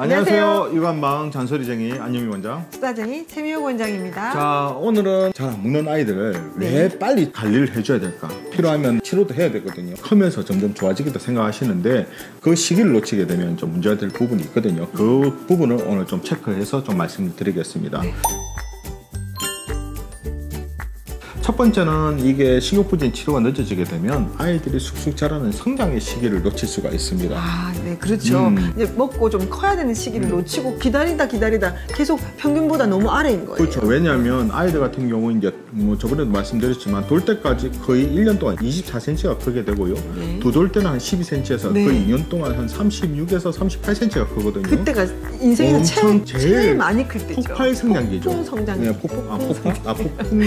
안녕하세요. 육아망 잔소리쟁이 안영미 원장, 수다쟁이 최미호 원장입니다. 자, 오늘은 잘 안 먹는 아이들을 왜 빨리 관리를 해줘야 될까? 필요하면 치료도 해야 되거든요. 크면서 점점 좋아지겠다 생각하시는데 그 시기를 놓치게 되면 좀 문제가 될 부분이 있거든요. 그 부분을 오늘 좀 체크해서 좀 말씀을 드리겠습니다. 첫 번째는 이게 식욕부진 치료가 늦어지게 되면 아이들이 쑥쑥 자라는 성장의 시기를 놓칠 수가 있습니다. 아, 네, 그렇죠. 이제 먹고 좀 커야 되는 시기를 놓치고 기다리다 계속 평균보다 너무 아래인 거예요. 그렇죠. 왜냐하면 아이들 같은 경우 이제 뭐 저번에도 말씀드렸지만 돌 때까지 거의 1년 동안 24cm가 크게 되고요. 두 돌 때는 한 12cm에서 거의 2년 동안 한 36에서 38cm가 크거든요. 그때가 인생에서 제일 많이 클 때죠. 폭발 성장기죠. 폭풍 성장기. 네, 폭풍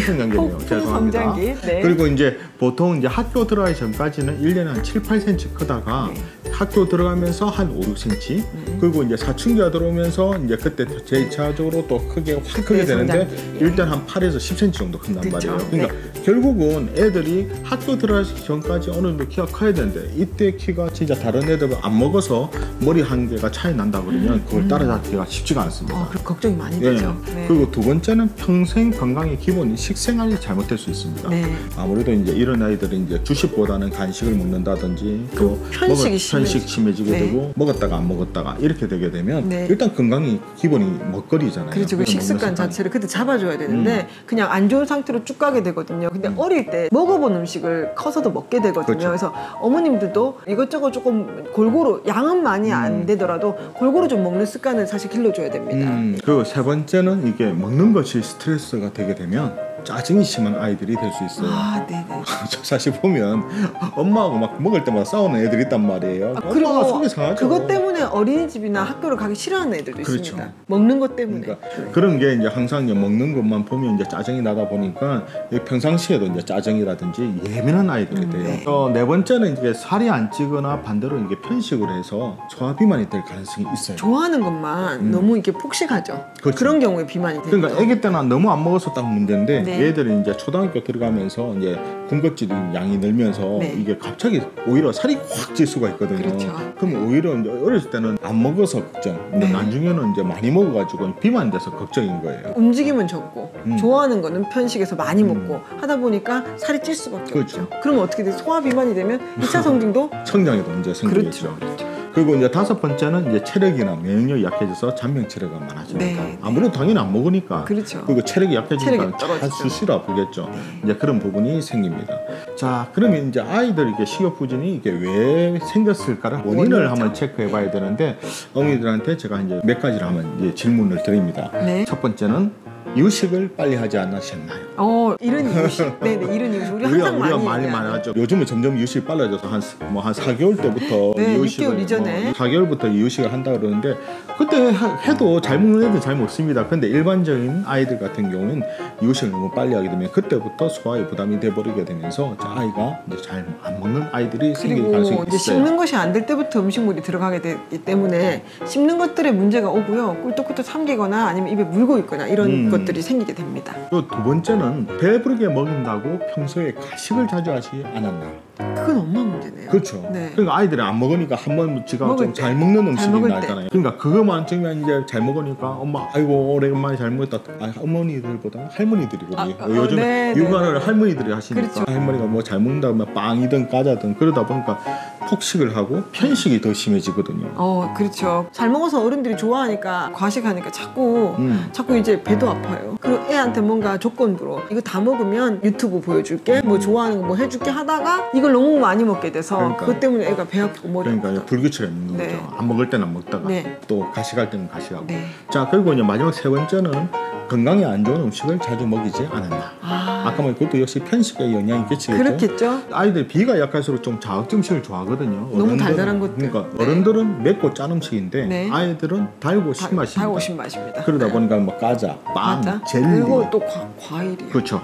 성장기네요. 죄송합니다. 성장기. 네. 그리고 이제 보통 이제 학교 들어가기 전까지는 1년에 한 7, 8cm 크다가 학교 들어가면서 한 5, 6cm 그리고 이제 사춘기가 들어오면서 이제 그때 제2차적으로 또 크게 확 크게 되는데 일단 한 8에서 10cm 정도 큰단 말이에요. 그러니까 결국은 애들이 학교 들어가기 전까지 어느 정도 키가 커야 되는데 이때 키가 진짜 다른 애들은 안 먹어서 머리 한 개가 차이 난다 그러면 그걸 따라잡기가 쉽지가 않습니다. 그럼 걱정이 많이 되죠. 네. 그리고 두 번째는 평생 건강의 기본인 식생활이 잘못될 수 있습니다. 아무래도 이제 이런 아이들은 이제 주식보다는 간식을 먹는다든지 또 편식 심해지게 되고 먹었다가 안 먹었다가 이렇게 되게 되면 일단 건강이 기본이 먹거리잖아요. 그렇죠. 그 식습관 자체를 그때 잡아줘야 되는데 그냥 안 좋은 상태로 쭉 가게 되거든요. 근데 어릴 때 먹어본 음식을 커서도 먹게 되거든요. 그래서 어머님들도 이것저것 조금 골고루 양은 많이 안 되더라도 골고루 좀 먹는 습관을 사실 길러줘야 됩니다. 그리고 세 번째는 이게 먹는 것이 스트레스가 되게 되면 짜증이 심한 아이들이 될 수 있어요. 아, 네네. 사실 보면 엄마하고 막 먹을 때마다 싸우는 애들이 있단 말이에요. 엄마가 속이 상하죠. 그것 때문에 어린이집이나 학교를 가기 싫어하는 애들도 있습니다. 먹는 것 때문에. 그러니까 그런 게 이제 항상 이제 먹는 것만 보면 이제 짜증이 나다 보니까 평상시에도 이제 짜증이라든지 예민한 아이들이 돼요. 네 번째는 이제 살이 안 찌거나 반대로 이게 편식을 해서 소화 비만이 될 가능성이 있어요. 좋아하는 것만 너무 이렇게 폭식하죠. 그렇죠. 그런 경우에 비만이 되죠. 그러니까 아기 때는 너무 안 먹어서 딱 문제인데 얘들이 이제 초등학교 들어가면서 이제 군것질 양이 늘면서 이게 갑자기 오히려 살이 확 찔 수가 있거든요. 그렇죠. 그럼 오히려 이제 어렸을 때는 안 먹어서 걱정, 근데 나중에는 이제 많이 먹어가지고 비만돼서 걱정인 거예요. 움직임은 적고 좋아하는 거는 편식해서 많이 먹고 하다 보니까 살이 찔 수밖에 없죠. 그러면 어떻게 돼? 소화 비만이 되면 2차 성징도 성장에도 문제 생기겠죠. 그렇죠. 그리고 이제 다섯 번째는 이제 체력이나 면역력이 약해져서 잔병 치레가 많아지니까 아무래도 당연히 안 먹으니까 그리고 체력이 약해지니까 잘 수시로 아프겠죠. 이제 그런 부분이 생깁니다. 자, 그러면 이제 아이들에게 식욕부진이 이게 왜 생겼을까를 원인을 한번 체크해 봐야 되는데 어머니들한테 제가 이제 몇 가지를 한번 이제 질문을 드립니다. 첫 번째는 이유식을 빨리 하지 않으셨나요? 이런 이유식. 네네, 이런 이유식. 우리가 많이 하죠. 요즘은 점점 이유식이 빨라져서 한 4개월 때부터 이유식을 6개월 이전에 4개월부터 이유식을 한다 그러는데 그때 해도 잘 먹는 애들 잘 먹습니다. 근데 일반적인 아이들 같은 경우는 이유식을 너무 빨리 하게 되면 그때부터 소화에 부담이 돼버리게 되면서 아이가 이제 잘 안 먹는 아이들이 생길 가능성이 있어요. 이제 씹는 것이 안 될 때부터 음식물이 들어가게 되기 때문에 씹는 것들의 문제가 오고요. 꿀떡꿀떡 삼키거나 아니면 입에 물고 있거나 이런 것들이 생기게 됩니다. 또 두 번째는 배부르게 먹인다고 평소에 가식을 자주 하지 않았나? 그건 엄마 문제네요. 그렇죠. 그러니까 아이들이 안 먹으니까 한 번 지가 좀 잘 먹는 음식이 나잖아요. 그러니까 그거만 찍으면 이제 잘 먹으니까 엄마 아이고 오랜만에 잘 먹었다. 어머니들보다 할머니들이거든요. 요즘에 육아를 할머니들이 하시니까 할머니가 뭐 잘 먹는다 면 빵이든 과자든 그러다 보니까 폭식을 하고 편식이 더 심해지거든요. 그렇죠. 잘 먹어서 어른들이 좋아하니까 과식하니까 자꾸 이제 배도 아파요. 그리고 애한테 뭔가 조건부로 이거 다 먹으면 유튜브 보여줄게, 뭐 좋아하는 거 뭐 해줄게 하다가 이걸 너무 많이 먹게 돼서 그것 때문에 애가 배 아프고 머리 아프고. 그러니까 불규칙하게 먹는 거죠. 안 먹을 때는 안 먹다가 또 가식할 때는 가식하고. 자, 그리고 이제 마지막 세 번째는 건강에 안 좋은 음식을 자주 먹이지 않았나. 아까 뭐 그것도 역시 편식에 영향이 끼치겠죠. 그렇겠죠. 아이들 비가 약할수록 좀 자극적 음식을 좋아하거든요. 너무 달달한 것들. 그러니까 어른들은 맵고 짠 음식인데 아이들은 달고 신맛입니다. 달고 신맛입니다. 그러다 보니까 뭐 과자, 빵, 젤리 그리고 또 과일이요. 그렇죠.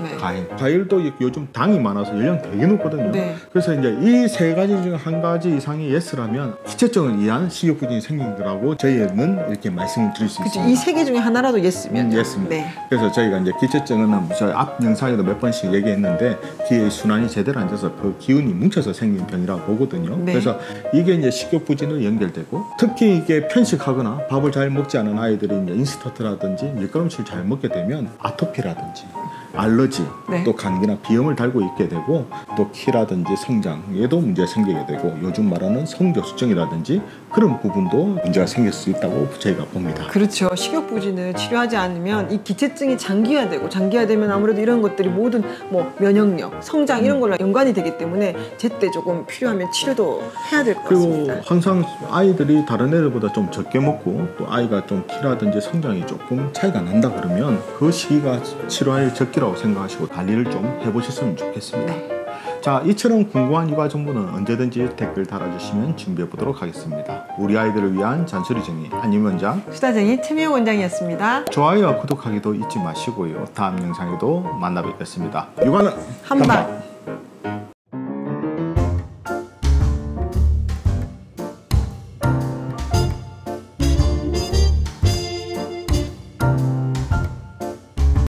과일도 요즘 당이 많아서 열량 되게 높거든요. 그래서 이제 이 세 가지 중 한 가지 이상이 예스라면 기체증을 이해하는 식욕부진이 생기더라고 저희는 이렇게 말씀을 드릴 수 있습니다. 이 세 개 중에 하나라도 예스면 예스입니다. 그래서 저희가 이제 기체증은 저희 앞 영상에도 몇 번씩 얘기했는데 기의 순환이 제대로 안 돼서 그 기운이 뭉쳐서 생긴 병이라고 보거든요. 네. 그래서 이게 이제 식욕부진으로 연결되고 특히 이게 편식하거나 밥을 잘 먹지 않은 아이들이 이제 인스턴트라든지 밀가루음식을 잘 먹게 되면 아토피라든지 알러지, 네. 또 감기나 비염을 달고 있게 되고 또 키라든지 성장에도 문제가 생기게 되고 요즘 말하는 성교수증이라든지 그런 부분도 문제가 생길 수 있다고 저희가 봅니다. 그렇죠. 식욕부진을 치료하지 않으면 이 기체증이 장기화되고 장기화되면 아무래도 이런 것들이 모든 뭐 면역력, 성장 이런 걸로 연관이 되기 때문에 제때 조금 필요하면 치료도 해야 될 것 그리고 같습니다. 항상 아이들이 다른 애들보다 좀 적게 먹고 또 아이가 좀 키라든지 성장이 조금 차이가 난다 그러면 그 시기가 치료할 적기라고 생각하시고 관리를 좀 해보셨으면 좋겠습니다. 네. 자, 이처럼 궁금한 육아 정보는 언제든지 댓글 달아주시면 준비해 보도록 하겠습니다. 우리 아이들을 위한 잔소리 정리 한임 원장, 수다쟁이 최미영 원장이었습니다. 좋아요와 구독하기도 잊지 마시고요. 다음 영상에도 만나 뵙겠습니다. 육아는 한방.